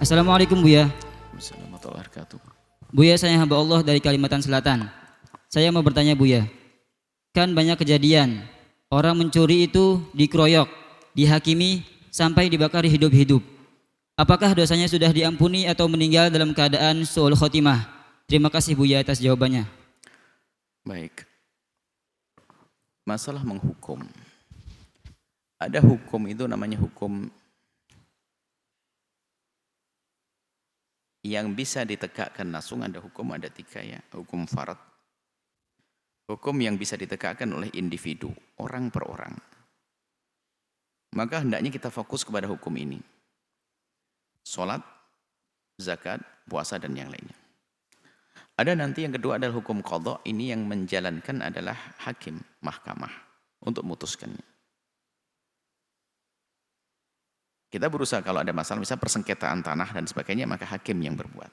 Assalamualaikum Buya. Assalamualaikum warahmatullahi wabarakatuh. Buya, saya hamba Allah dari Kalimantan Selatan. Saya mau bertanya Buya, kan banyak kejadian orang mencuri itu dikeroyok, dihakimi sampai dibakar hidup-hidup. Apakah dosanya sudah diampuni atau meninggal dalam keadaan su'ul khotimah? Terima kasih Buya atas jawabannya. Baik. Masalah menghukum. Ada hukum itu namanya hukum yang bisa ditegakkan langsung. Ada hukum, ada tiga ya. Hukum farad. Hukum yang bisa ditegakkan oleh individu, orang per orang. Maka hendaknya kita fokus kepada hukum ini. Sholat, zakat, puasa dan yang lainnya. Ada nanti yang kedua adalah hukum qadha. Ini yang menjalankan adalah hakim, mahkamah untuk memutuskannya. Kita berusaha kalau ada masalah, misalnya persengketaan tanah dan sebagainya, maka hakim yang berbuat.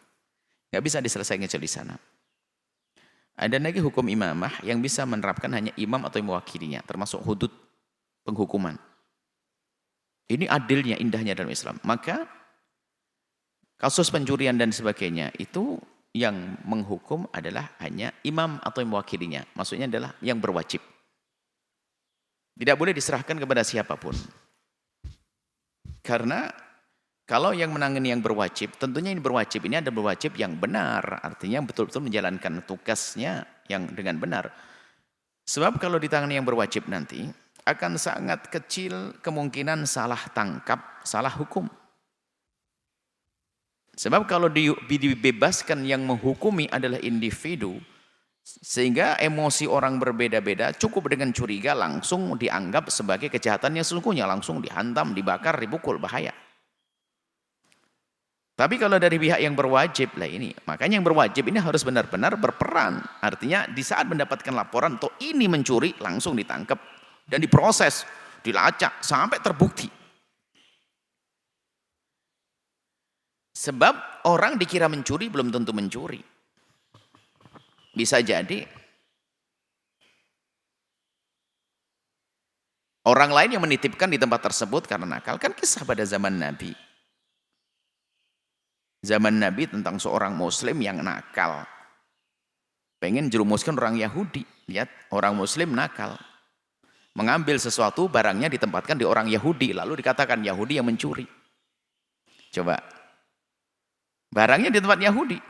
Nggak bisa diselesaikan di sana. Ada lagi hukum imamah yang bisa menerapkan hanya imam atau yang mewakilinya, termasuk hudud penghukuman. Ini adilnya, indahnya dalam Islam. Maka kasus pencurian dan sebagainya itu yang menghukum adalah hanya imam atau yang mewakilinya. Maksudnya adalah yang berwajib. Tidak boleh diserahkan kepada siapapun. Karena kalau yang menangani yang berwajib, tentunya ini berwajib, ini ada berwajib yang benar. Artinya betul-betul menjalankan tugasnya yang dengan benar. Sebab kalau ditangani yang berwajib nanti, akan sangat kecil kemungkinan salah tangkap, salah hukum. Sebab kalau dibebaskan yang menghukumi adalah individu, sehingga emosi orang berbeda-beda, cukup dengan curiga langsung dianggap sebagai kejahatan yang sesungguhnya, langsung dihantam, dibakar, dipukul, bahaya. Tapi kalau dari pihak yang berwajib lah ini, makanya yang berwajib ini harus benar-benar berperan. Artinya di saat mendapatkan laporan, toh ini mencuri, langsung ditangkap dan diproses, dilacak sampai terbukti. Sebab orang dikira mencuri belum tentu mencuri. Bisa jadi orang lain yang menitipkan di tempat tersebut karena nakal. Kan kisah pada zaman Nabi. Zaman Nabi tentang seorang muslim yang nakal. Pengen jerumuskan orang Yahudi. Lihat, orang muslim nakal. Mengambil sesuatu, barangnya ditempatkan di orang Yahudi. Lalu dikatakan Yahudi yang mencuri. Coba. Barangnya di tempat Yahudi.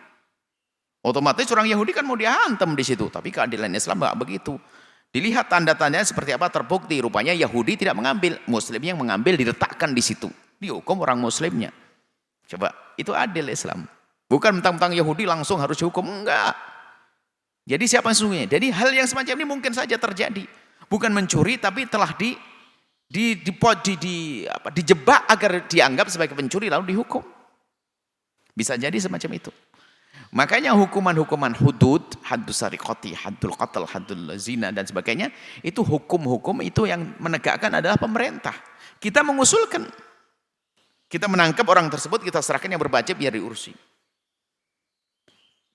Otomatis orang Yahudi kan mau dihantam di situ. Tapi keadilan Islam enggak begitu. Dilihat tanda-tandanya seperti apa, terbukti. Rupanya Yahudi tidak mengambil. Muslim yang mengambil diletakkan di situ. Dihukum orang muslimnya. Coba, itu adil Islam. Bukan mentang-mentang Yahudi langsung harus dihukum. Enggak. Jadi siapa yang sesungguhnya? Jadi hal yang semacam ini mungkin saja terjadi. Bukan mencuri, tapi telah dijebak agar dianggap sebagai pencuri lalu dihukum. Bisa jadi semacam itu. Makanya hukuman-hukuman hudud, haddus sariqati, haddul qatl, haddul zina dan sebagainya, itu hukum-hukum itu yang menegakkan adalah pemerintah. Kita mengusulkan. Kita menangkap orang tersebut, kita serahkan yang berwajib biar diurusi.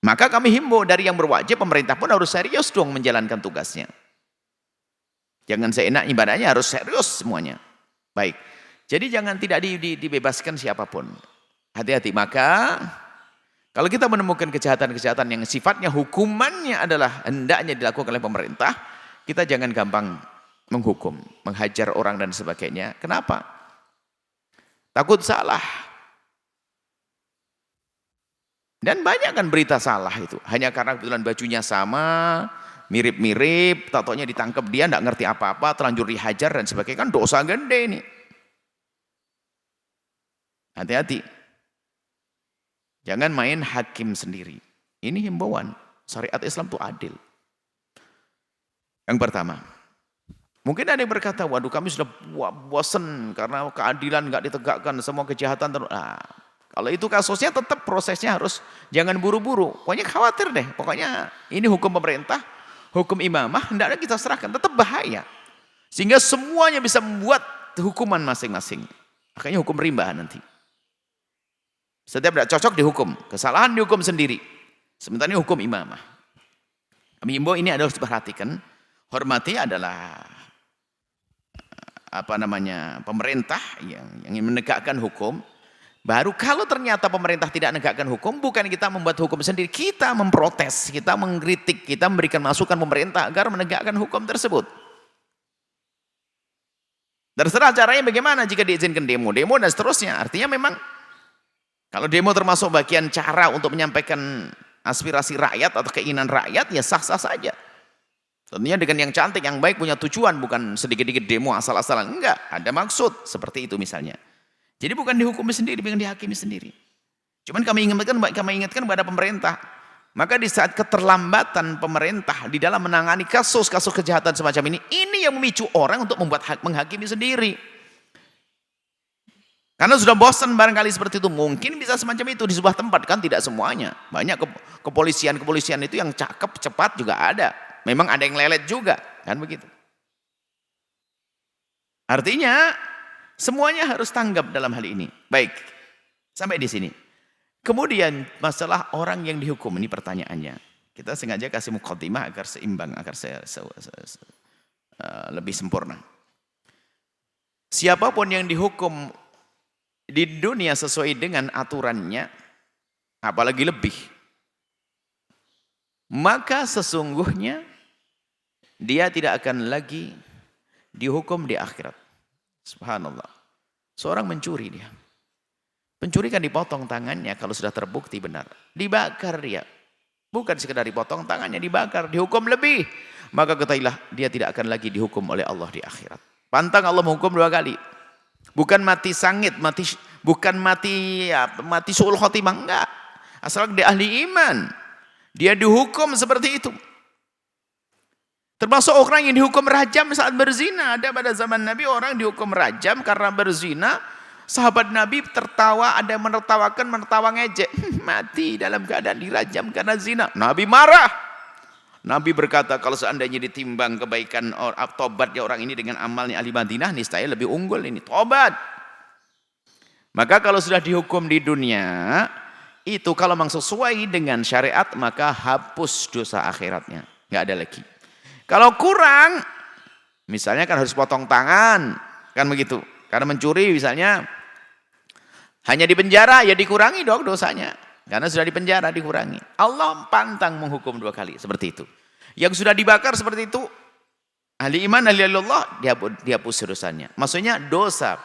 Maka kami himbau dari yang berwajib, pemerintah pun harus serius dong menjalankan tugasnya. Jangan seenak ibadahnya, harus serius semuanya. Baik. Jadi jangan tidak dibebaskan siapapun. Hati-hati. Maka kalau kita menemukan kejahatan-kejahatan yang sifatnya hukumannya adalah hendaknya dilakukan oleh pemerintah, kita jangan gampang menghukum, menghajar orang dan sebagainya. Kenapa? Takut salah. Dan banyak kan berita salah itu. Hanya karena kebetulan bajunya sama, mirip-mirip, tatonya ditangkap dia, tidak ngerti apa-apa, terlanjur dihajar dan sebagainya. Kan dosa gede ini. Hati-hati. Jangan main hakim sendiri. Ini himbauan. Syariat Islam itu adil. Yang pertama. Mungkin ada yang berkata, waduh kami sudah bosan karena keadilan nggak ditegakkan, semua kejahatan. Nah, kalau itu kasusnya tetap prosesnya harus jangan buru-buru. Pokoknya khawatir deh. Pokoknya ini hukum pemerintah, hukum imamah, hendaknya kita serahkan. Tetap bahaya. Sehingga semuanya bisa membuat hukuman masing-masing. Makanya hukum rimba nanti. Setiap tidak cocok dihukum, kesalahan dihukum sendiri. Sementara ini hukum imamah. Kami himbau ini adalah harus diperhatikan. Hormati adalah pemerintah yang menegakkan hukum. Baru kalau ternyata pemerintah tidak menegakkan hukum, bukan kita membuat hukum sendiri, kita memprotes, kita mengkritik, kita memberikan masukan pemerintah agar menegakkan hukum tersebut. Terserah caranya bagaimana, jika diizinkan demo dan seterusnya. Artinya memang kalau demo termasuk bagian cara untuk menyampaikan aspirasi rakyat atau keinginan rakyat, ya sah-sah saja. Tentunya dengan yang cantik, yang baik, punya tujuan, bukan sedikit-sedikit demo asal-asalan. Enggak, ada maksud seperti itu misalnya. Jadi bukan dihukumi sendiri, bukan dihakimi sendiri. Cuman kami ingatkan kepada pemerintah. Maka di saat keterlambatan pemerintah di dalam menangani kasus-kasus kejahatan semacam ini yang memicu orang untuk menghakimi sendiri. Karena sudah bosan barangkali seperti itu. Mungkin bisa semacam itu di sebuah tempat, kan tidak semuanya. Banyak kepolisian itu yang cakep, cepat juga ada. Memang ada yang lelet juga, kan begitu. Artinya semuanya harus tanggap dalam hal ini. Baik, sampai di sini. Kemudian masalah orang yang dihukum, ini pertanyaannya. Kita sengaja kasih muqaddimah agar seimbang, agar lebih sempurna. Siapapun yang dihukum di dunia sesuai dengan aturannya, apalagi lebih, maka sesungguhnya dia tidak akan lagi dihukum di akhirat. Subhanallah. Seorang mencuri dia. Pencuri kan dipotong tangannya kalau sudah terbukti benar. Dibakar dia. Bukan sekedar dipotong tangannya, dibakar, dihukum lebih. Maka ketahuilah dia tidak akan lagi dihukum oleh Allah di akhirat. Pantang Allah menghukum 2 kali. Bukan mati sangit, bukan mati su'ul khotimah, enggak. Asal dia ahli iman. Dia dihukum seperti itu. Termasuk orang yang dihukum rajam saat berzina. Ada pada zaman Nabi orang dihukum rajam karena berzina. Sahabat Nabi tertawa, ada yang menertawa ngejek. Mati dalam keadaan dirajam karena zina. Nabi marah. Nabi berkata, kalau seandainya ditimbang kebaikan tobatnya orang ini dengan amalnya ahli Madinah, niscaya lebih unggul ini. Tobat. Maka kalau sudah dihukum di dunia, itu kalau memang sesuai dengan syariat, maka hapus dosa akhiratnya. Nggak ada lagi. Kalau kurang, misalnya kan harus potong tangan, kan begitu. Karena mencuri misalnya, hanya di penjara, ya dikurangi dong dosanya. Karena sudah di penjara dikurangi. Allah pantang menghukum 2 kali, seperti itu. Yang sudah dibakar seperti itu, ahli iman, ahli Allah, dihapus dosanya. Maksudnya dosa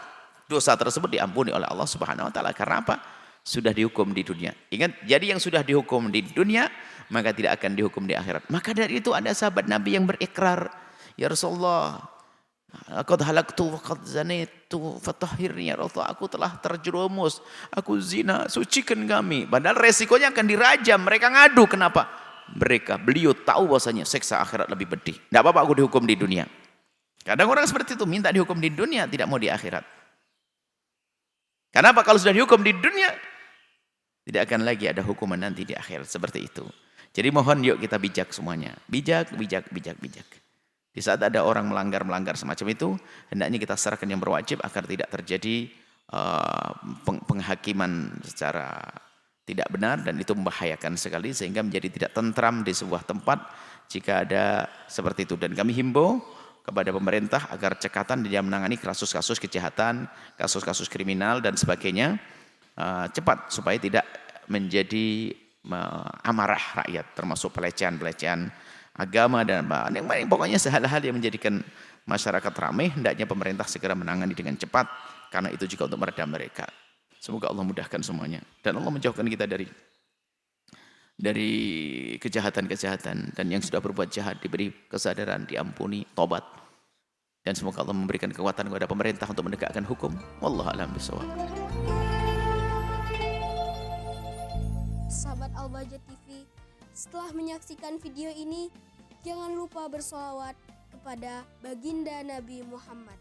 tersebut diampuni oleh Allah Subhanahu Wa Taala. Karena apa? Sudah dihukum di dunia. Ingat, jadi yang sudah dihukum di dunia, maka tidak akan dihukum di akhirat. Maka dari itu ada sahabat Nabi yang berikrar, ya Rasulullah, qad halaktu wa qad zanaitu fatahhirni ya Rasulullah, aku telah terjerumus, aku zina, sucikan kami. Padahal resikonya akan dirajam. Mereka ngadu, kenapa? Beliau tahu bahwasanya siksa akhirat lebih pedih. Tidak apa-apa aku dihukum di dunia. Kadang orang seperti itu minta dihukum di dunia, tidak mau di akhirat. Kenapa? Kalau sudah dihukum di dunia, tidak akan lagi ada hukuman nanti di akhirat, seperti itu. Jadi mohon yuk kita bijak semuanya. Bijak. Di saat ada orang melanggar semacam itu, hendaknya kita serahkan yang berwajib agar tidak terjadi penghakiman secara tidak benar, dan itu membahayakan sekali sehingga menjadi tidak tentram di sebuah tempat jika ada seperti itu. Dan kami himbau kepada pemerintah agar cekatan dia menangani kasus-kasus kejahatan, kasus-kasus kriminal dan sebagainya cepat supaya tidak menjadi amarah rakyat, termasuk pelecehan agama dan pokoknya hal-hal yang menjadikan masyarakat ramai. Hendaknya pemerintah segera menangani dengan cepat, karena itu juga untuk meredam mereka. Semoga Allah mudahkan semuanya dan Allah menjauhkan kita dari kejahatan-kejahatan, dan yang sudah berbuat jahat diberi kesadaran, diampuni, tobat, dan semoga Allah memberikan kekuatan kepada pemerintah untuk menegakkan hukum. Wallahu a'lam bishawab. Sahabat Al-Bahjah TV, setelah menyaksikan video ini, jangan lupa bersolawat kepada baginda Nabi Muhammad.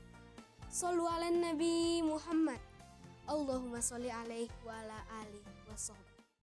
Shollu ala Nabi Muhammad. Allahumma sholli alaihi wa ala alihi wa sahbihi.